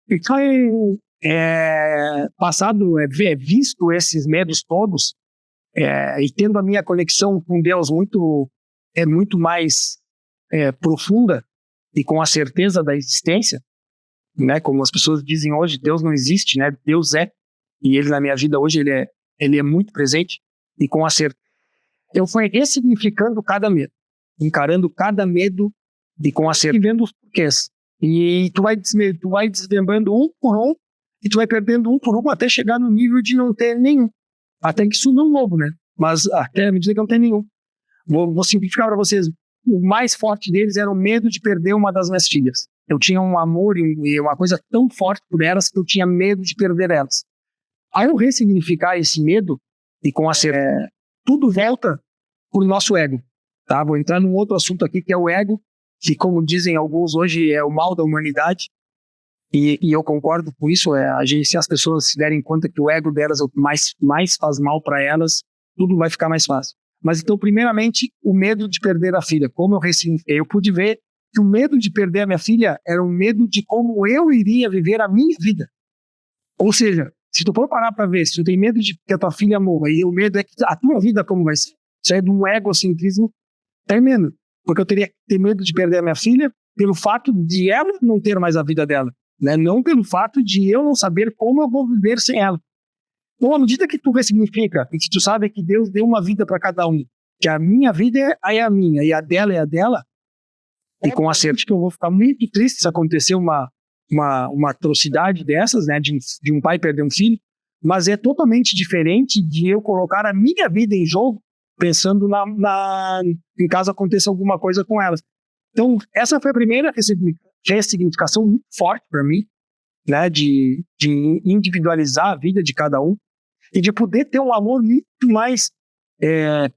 E foi visto esses medos todos, e tendo a minha conexão com Deus muito mais profunda e com a certeza da existência, né? Como as pessoas dizem hoje, Deus não existe, né? Deus é, e Ele na minha vida hoje ele é muito presente, e com a certeza eu fui ressignificando cada medo, encarando cada medo e com a certeza, e vendo os porquês. E tu vai desmembrando um por um, e tu vai perdendo um por um até chegar no nível de não ter nenhum. Até que isso não é novo, né? Mas até me dizer que não tem nenhum. Vou simplificar para vocês. O mais forte deles era o medo de perder uma das minhas filhas. Eu tinha um amor e uma coisa tão forte por elas que eu tinha medo de perder elas. Aí eu ressignificar esse medo e com a certeza, tudo volta pro nosso ego, tá? Vou entrar num outro assunto aqui que é o ego, que como dizem alguns hoje é o mal da humanidade, e eu concordo com isso. Se as pessoas se derem conta que o ego delas é o que mais faz mal para elas, tudo vai ficar mais fácil. Mas então, primeiramente, o medo de perder a filha. Como eu pude ver que o medo de perder a minha filha era um medo de como eu iria viver a minha vida. Ou seja, se tu for parar para ver, se tu tem medo de que a tua filha morra, e o medo é que a tua vida como vai ser, isso é de um egocentrismo tremendo. Porque eu teria que ter medo de perder a minha filha pelo fato de ela não ter mais a vida dela, né? Não pelo fato de eu não saber como eu vou viver sem ela. Então, à medida que tu ressignifica e que tu sabe que Deus deu uma vida para cada um, que a minha vida é a minha e a dela é a dela, e com a certeza que eu vou ficar muito triste se acontecer uma atrocidade dessas, né, de um pai perder um filho, mas é totalmente diferente de eu colocar a minha vida em jogo pensando em caso aconteça alguma coisa com elas. Então, essa foi a primeira ressignificação muito forte para mim, né, de individualizar a vida de cada um e de poder ter um amor muito mais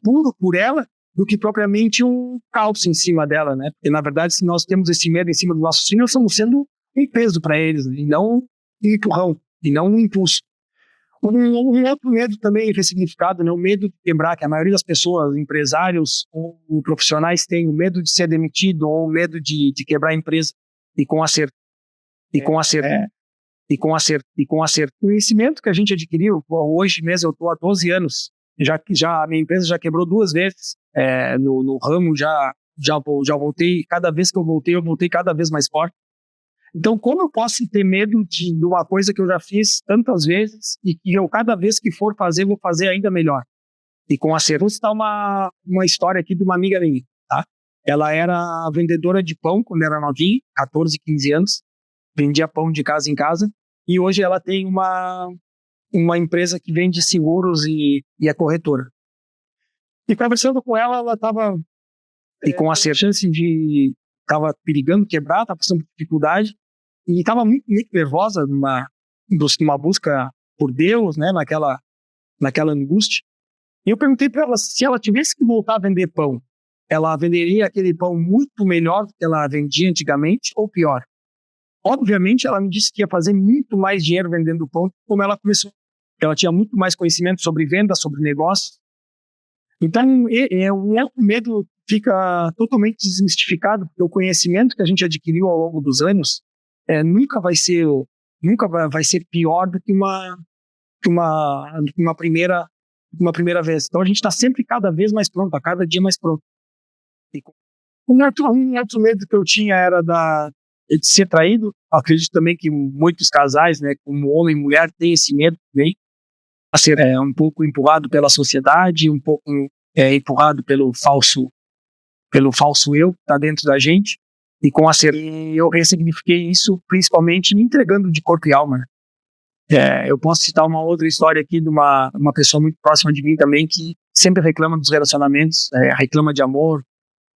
puro por ela do que propriamente um calço em cima dela, né? Porque, na verdade, se nós temos esse medo em cima dos nossos filhos, nós estamos sendo um peso para eles, né? E não um empurrão, e não um impulso. Um outro medo também ressignificado, né? O medo de quebrar, que a maioria das pessoas, empresários ou profissionais, tem o medo de ser demitido ou o medo de quebrar a empresa e com acerto. O conhecimento que a gente adquiriu, hoje mesmo eu estou há 12 anos, já a minha empresa já quebrou 2 vezes, no ramo já voltei, cada vez que eu voltei cada vez mais forte. Então, como eu posso ter medo de uma coisa que eu já fiz tantas vezes e que eu, cada vez que for fazer, vou fazer ainda melhor? E com acerto. Vou citar uma história aqui de uma amiga minha, tá? Ela era vendedora de pão quando era novinha, 14, 15 anos, vendia pão de casa em casa, e hoje ela tem uma empresa que vende seguros e é corretora. E conversando com ela estava e com a chance de estava perigando quebrar, estava passando por dificuldade e estava muito, muito nervosa numa busca por Deus, né, naquela angústia. E eu perguntei para ela se ela tivesse que voltar a vender pão, ela venderia aquele pão muito melhor do que ela vendia antigamente ou pior? Obviamente, ela me disse que ia fazer muito mais dinheiro vendendo pão como ela começou. Ela tinha muito mais conhecimento sobre venda, sobre negócio. Então, o medo fica totalmente desmistificado, porque o conhecimento que a gente adquiriu ao longo dos anos nunca vai ser pior do que uma primeira vez. Então, a gente está sempre cada vez mais pronto, a cada dia mais pronto. Um outro medo que eu tinha era de ser traído. Acredito também que muitos casais, né, como homem e mulher, têm esse medo também. A ser um pouco empurrado pela sociedade, um pouco empurrado pelo falso eu que está dentro da gente. E com a eu ressignifiquei isso principalmente me entregando de corpo e alma. Eu posso citar uma outra história aqui de uma pessoa muito próxima de mim também, que sempre reclama dos relacionamentos, reclama de amor,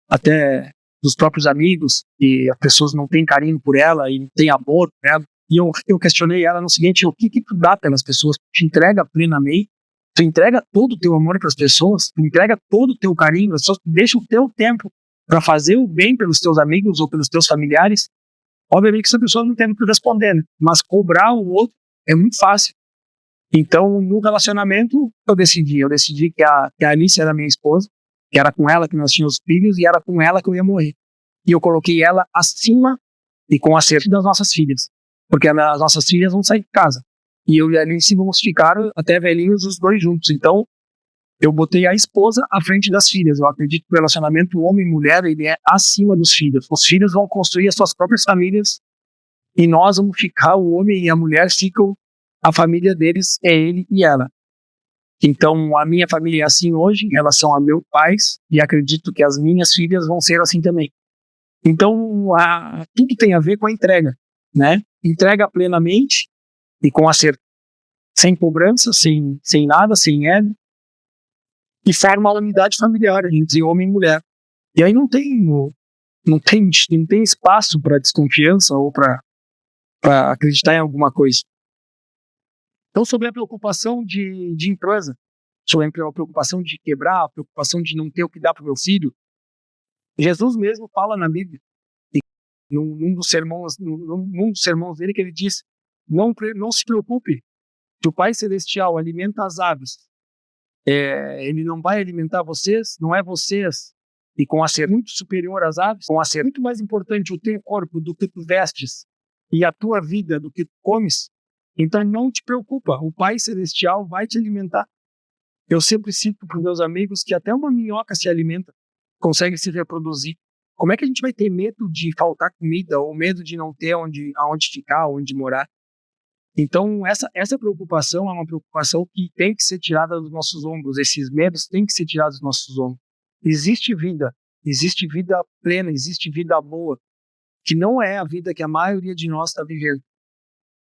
até dos próprios amigos, e as pessoas não têm carinho por ela e não têm amor por ela. E eu questionei ela no seguinte: o que tu dá pelas pessoas? Tu te entrega plenamente? Tu entrega todo o teu amor para as pessoas? Tu entrega todo o teu carinho? As pessoas deixam o teu tempo para fazer o bem pelos teus amigos ou pelos teus familiares? Obviamente que essa pessoa não tem o que responder, né? Mas cobrar o outro é muito fácil. Então, no relacionamento, eu decidi que a Alice era minha esposa, que era com ela que nós tínhamos filhos e era com ela que eu ia morrer. E eu coloquei ela acima e com acerto das nossas filhas. porque as nossas filhas vão sair de casa. E eu e a Alice vamos ficar até velhinhos os dois juntos. Então, eu botei a esposa à frente das filhas. Eu acredito que o relacionamento homem e mulher, ele é acima dos filhos. Os filhos vão construir as suas próprias famílias e nós vamos ficar, o homem e a mulher ficam, a família deles é ele e ela. Então, a minha família é assim hoje, em relação a meus pais, e acredito que as minhas filhas vão ser assim também. Então, tudo tem a ver com a entrega, né? Entrega plenamente e com acerto, sem cobrança, sem nada, sem ego, e forma uma unidade familiar entre homem e mulher. E aí não tem espaço para desconfiança ou para acreditar em alguma coisa. Então, sobre a preocupação de empresa, sobre a preocupação de quebrar, a preocupação de não ter o que dar para o meu filho, Jesus mesmo fala na Bíblia, num dos sermões dele, que ele diz: não se preocupe, que o Pai Celestial alimenta as aves. Ele não vai alimentar vocês, não é vocês, e com a ser muito superior às aves, com a ser muito mais importante o teu corpo do que tu vestes, e a tua vida do que tu comes. Então não te preocupa, o Pai Celestial vai te alimentar. Eu sempre cito para os meus amigos que até uma minhoca se alimenta, consegue se reproduzir. Como é que a gente vai ter medo de faltar comida ou medo de não ter aonde ficar, onde morar? Então, essa preocupação é uma preocupação que tem que ser tirada dos nossos ombros. Esses medos têm que ser tirados dos nossos ombros. Existe vida plena, existe vida boa, que não é a vida que a maioria de nós está vivendo.